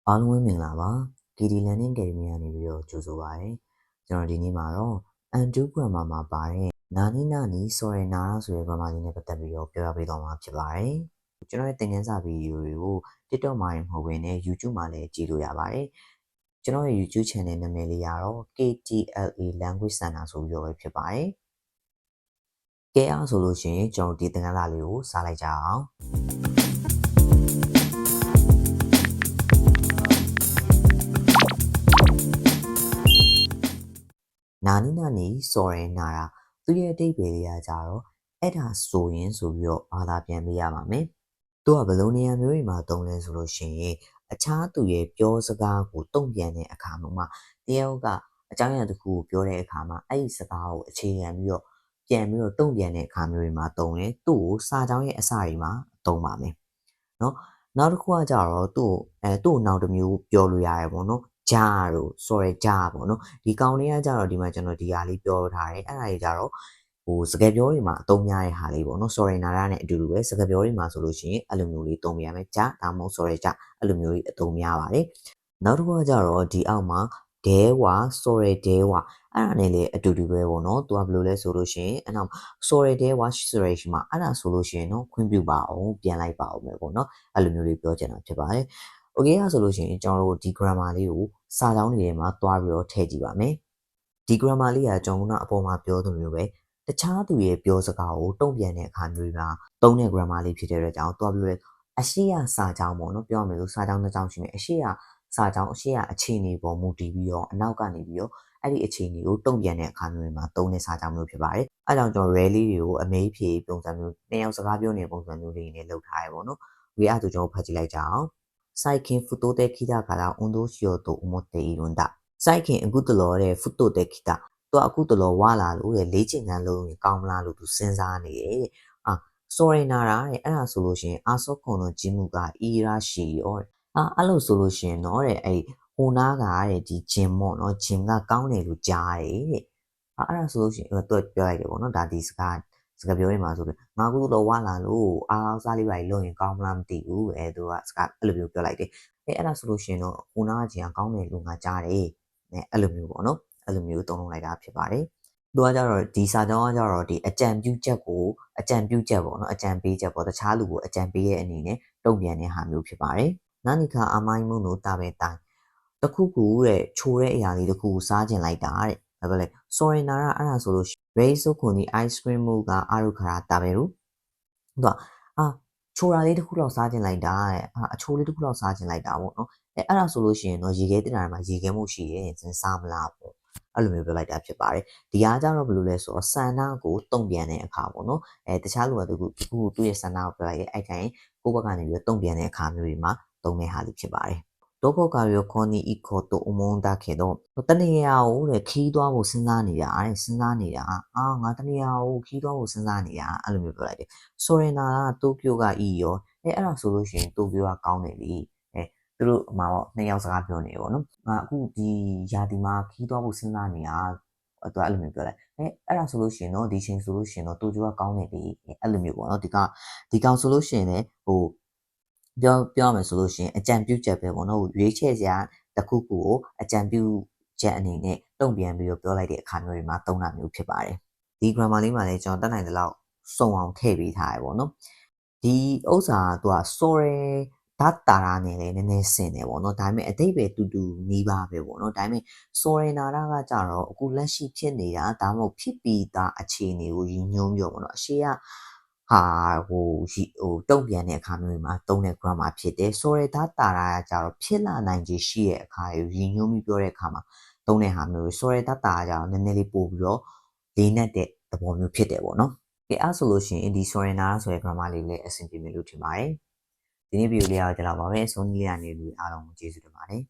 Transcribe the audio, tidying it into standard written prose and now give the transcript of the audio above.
အားလုံးပဲမင်္ဂလာပါ KD Learning Academy ကနေပြီးတော့ကြိုဆိုပါရစေကျွန်တော်ဒီနေ့မှာတော့ undo grammar မှာပါတဲ့နာနီနာနီ sorry နာရာဆိုတဲ့ grammar လေးနဲ့ပတ်သက်ပြီးတော့ပြောပြပေးသွားမှာဖြစ်ပါတယ်ကျွန်တော်ရဲ့သင်ခန်းစာဗီဒီယိုတွေကို TikTok မှာမဟုတ်ဘဲနဲ့ YouTube မှာလည်းကြည့်လို့ရပါတယ်ကျွန်တော်ရဲ့ YouTube channel နာမည်လေးကတော့ KTLA Language Center ဆိုပြီးတော့ပဲဖြစ်ပါတယ်ကဲအားဆိုလို့ရှိရင်ကျွန်တော်ဒီသင်ခန်းစာလေးကိုစလိုက်ကြအောင်နာနီနာနီ sorry နာရာသူရဲ့အတိတ်ပဲလေးကကြတော့အဲ့ဒါဆိုရင်ဆိုပြီးတော့ဘာသာပြန်ပေးရပါမယ်သူကဘယ်လိုနေရာမျိုးတွေမှာသုံးလဲဆိုလို့ရှိရင်အခြားသူရဲ့ပြောစကားကိုတုံ့ပြန်တဲ့အခါမှာတယောက်ကအကြောင်းအရာတစ်ခုကိုပြောတဲ့အခါမှာအဲ့ဒီစကားကိုအခြေခံပြီးတော့ပြန်ပြီးတော့တုံ့ပြန်တဲ့အခါမျိုးတွေမှာသုံးတယ်သူ့ကိုစာကြောင်းရဲ့အစတွေမှာသုံးပါမယ်နော်နောက်တစ်ခုကကြတော့သူ့ကိုနောက်တစ်မျိုးပြောလို့ရတယ်ပေါ့နော်ဂျာတို့ sorry ဂျာပေါ့နော်ဒီကောင်လေးကကြတော့ဒီမှာကျွန်တော်ဒီဟာလေးပြောထားတယ်အဲ့ဒါကြီးကြတော့ဟိုစကားပြောတွေမှာအသုံးများတဲ့ဟာလေးပေါ့နော် sorry နာရနဲ့အတူတူပဲစကားပြောတွေမှာဆိုလို့ရှိရင်အဲ့လိုမျိုးလေးသုံးပြရမယ်ဂျာဒါမှမဟုတ် sorry ဂျာအဲ့လိုမျိုးလေးအသုံးများပါတယ်နောက်တစ်ခုကကြတော့ဒီအောက်မှာဒဲဝါ sorry ဒဲဝါအဲ့ဒါနဲ့လေအတူတူပဲပေါ့နော်သူကဘယ်လိုလဲဆိုလို့ရှိရင်အဲ့တော့ sorry ဒဲဝါ sorry ရှိမှာအဲ့ဒါဆိုလို့ရှိရင်တော့ခွင့်ပြုပါအောင်ပြန်လိုက်ပါအောင်ပဲပေါ့နော်အဲ့လိုမျိုးလေးပြောချင်တာဖြစ်ပါတယ်โอเคအဲ့ဆိုလို့ရှိရင်ကျွန်တော်တို့ဒီ grammar လေးကိုစာကြောင်းတွေထဲမှာတွားပြီးတော့ထည့်ကြည့်ပါမယ်ဒီ grammar လေးကကျွန်တော်ကအပေါ်မှာပြောသလိုမျိုးပဲတခြားသူရဲ့ပြောစကားကိုတုံ့ပြန်တဲ့အခါမျိုးမှာသုံးတဲ့ grammar လေးဖြစ်တဲ့အတွက်ကြောင့်တွားပြီးတော့အရှိရစာကြောင်းပေါ့နော်ပြောရမယ်ဆိုစာကြောင်းတစ်ကြောင်းရှိမယ်အရှိရစာကြောင်းအရှိရအခြေအနေပေါ်မူတည်ပြီးတော့အနောက်ကနေပြီးတော့အဲ့ဒီအခြေအနေကိုတုံ့ပြန်တဲ့အခါမျိုးမှာသုံးတဲ့စာကြောင်းမျိုးဖြစ်ပါတယ်အဲ့ကြောင့်ကျွန်တော် rally တွေကိုအမေးဖြေပုံစံမျိုးနှစ်ယောက်စကားပြောနေတဲ့ပုံစံမျိုးလေးနဲ့လုပ်ထားရပေါ့နော်ဒီအဲ့ဒါဆိုကျွန်တော်ဖတ်ကြည့်လိုက်ကြအောင်最近太ってきたから運動しようと思っているんだ。最近အခုတလောတဲ့太ってきた။သူအခုတလောဝါလာလို့တဲ့လေ့ကျင့်ခန်းလုပ်ရင်ကောင်းမလားလို့သူစဉ်းစားနေတယ်တဲ့။sorry နာတာတဲ့အဲ့ဒါဆိုလို့ရှိရင်အာဆောခွန်のジムがいいらしいよတဲ့။အဲ့လိုဆိုလို့ရှိရင်တော့တဲ့အဲ့ဟိုနာကတဲ့ဒီ gym ပေါ့နော် gym ကကောင်းတယ်လို့ကြားတယ်တဲ့။အဲ့ဒါဆိုလို့ရှိရင်သူပြောလိုက်တယ်ပေါ့နော်ဒါဒီစကားပြောနေမှာဆိုပြီးငါကူတော့ဝါလာလို့အားစားလေးပါလို့ရင်ကောင်းမလားမသိဘူးသူကစကားအဲ့လိုမျိုးပြောလိုက်တယ်အဲ့ဒါဆိုလို့ရှိရင်တော့ဟိုနာကကောင်းတယ်လို့ငါကြားတယ်အဲ့လိုမျိုးပေါ့နော်အဲ့လိုမျိုးသုံးလုံးလိုက်တာဖြစ်ပါတယ်သူကကြတော့ဒီစာကြောင်းကကြတော့ဒီအကြံပြုချက်ကိုအကြံပြုချက်ပေါ့နော်အကြံပေးချက်ပေါ့တခြားလူကိုအကြံပေးရဲ့အနေနဲ့တုံ့ပြန်တဲ့ဟာမျိုးဖြစ်ပါတယ်နာနီခာအမိုင်းမုံတို့တာပဲတိုင်းတခုခုတဲ့ချိုးတဲ့အရာလေးတခုကိုစားကျင်လိုက်တာတဲ့ဒါပဲလေ sorry နာရအဲ့ဒါဆိုလို့ raise ကိုဒီ ice cream ကအာရုခရာတာပဲလို့သူကချိုရာလေးတစ်ခုလောက်စားကျင်လိုက်တာတဲ့အချိုးလေးတစ်ခုလောက်စားကျင်လိုက်တာပေါ့နော်အဲ့ဒါဆိုလို့ရှိရင်တော့ရေခဲတင်တာမှာရေခဲမှုရှိတယ်စဉ်းစားမလားပေါ့အဲ့လိုမျိုးပြောလိုက်တာဖြစ်ပါတယ်ဒီအားကြတော့ဘယ်လိုလဲဆိုတော့ဆန္ဒကိုတုံ့ပြန်တဲ့အခါပေါ့နော်တခြားလူကသူ့ရဲ့ဆန္ဒကိုပြောလိုက်ရဲ့အဲ့တိုင်းကိုယ့်ဘက်ကနေပြီးတုံ့ပြန်တဲ့အခါမျိုးတွေမှာသုံးတဲ့ဟာလေးဖြစ်ပါတယ်どこか旅行に行こうと思うんだけどတနေရာကိုတဲ့ခီးသွားဖို့စဉ်းစားနေတာတဲ့စဉ်းစားနေတာငါတနေရာကိုခီးသွားဖို့စဉ်းစားနေတာအဲ့လိုမျိုးပြောလိုက်တယ်ဆိုရင်နာကတိုကျိုကဤရောအဲ့ဒါဆိုလို့ရှိရင်တိုကျိုကကောင်းတယ်လေသူတို့မှာတော့နှစ်ယောက်စကားပြောနေပေါ့နော်ငါအခုဒီယာတီမှာခီးသွားဖို့စဉ်းစားနေတာသူအဲ့လိုမျိုးပြောလိုက်အဲ့ဒါဆိုလို့ရှိရင်တော့ဒီချိန်ဆိုလို့ရှိရင်တော့တိုကျိုကကောင်းတယ်လေအဲ့လိုမျိုးပေါ့နော်ဒီကောင်ဆိုလို့ရှိရင်လည်းဟိုပြောမယ်ဆိုလို့ရှိရင်အကြံပြုချက်ပဲပေါ့နော်ရွေးချယ်စရာတစ်ခုခုကိုအကြံပြုချက်အနေနဲ့တုံ့ပြန်ပြီးတော့ပြောလိုက်တဲ့အခါမျိုးတွေမှာသုံးတာမျိုးဖြစ်ပါတယ်ဒီ grammar လေးမှာလည်းကျွန်တော်တတ်နိုင်တဲ့လောက်စုံအောင်ထည့်ပေးထားရပေါ့နော်ဒီဥစ္စာကသူက sorry ဓာတ်တာရာနဲ့လည်းနည်းနည်းဆင်တယ်ပေါ့နော်ဒါပေမဲ့အတိတ်ပဲတူနီးပါပဲပေါ့နော်ဒါပေမဲ့ sorry နာတာကကြတော့အခုလက်ရှိဖြစ်နေတာဒါမှမဟုတ်ဖြစ်ပြီးသားအခြေအနေကိုရည်ညွှန်းပြောပေါ့နော်အရှိကဟိုတုံ့ပြန်တဲ့အခါမျိုးမှာသုံးတဲ့ grammar ဖြစ်တယ် sorry ဓာတ်တာရာကကြတော့ဖြစ်လာနိုင်ခြေရှိတဲ့အခါကိုရည်ညွှန်းပြီးပြောတဲ့အခါမှာသုံးတဲ့ဟာမျိုး sorry ဓာတ်တာရာကကြတော့နည်းနည်းလေးပို့ပြီးတော့လေးနက်တဲ့သဘောမျိုးဖြစ်တယ်ပေါ့နော်အဲ့ဆိုလို့ရှိရင်ဒီ sorry နာဆိုတဲ့ grammar လေးလည်းအဆင်ပြေမယ်လို့ထင်ပါတယ်ဒီနေ့ဗီဒီယိုလေးကတော့ဒီလောက်ပါပဲအဆုံးကြီးလေးကနေလူအားလုံးကိုကျေးဇူးတင်ပါတယ်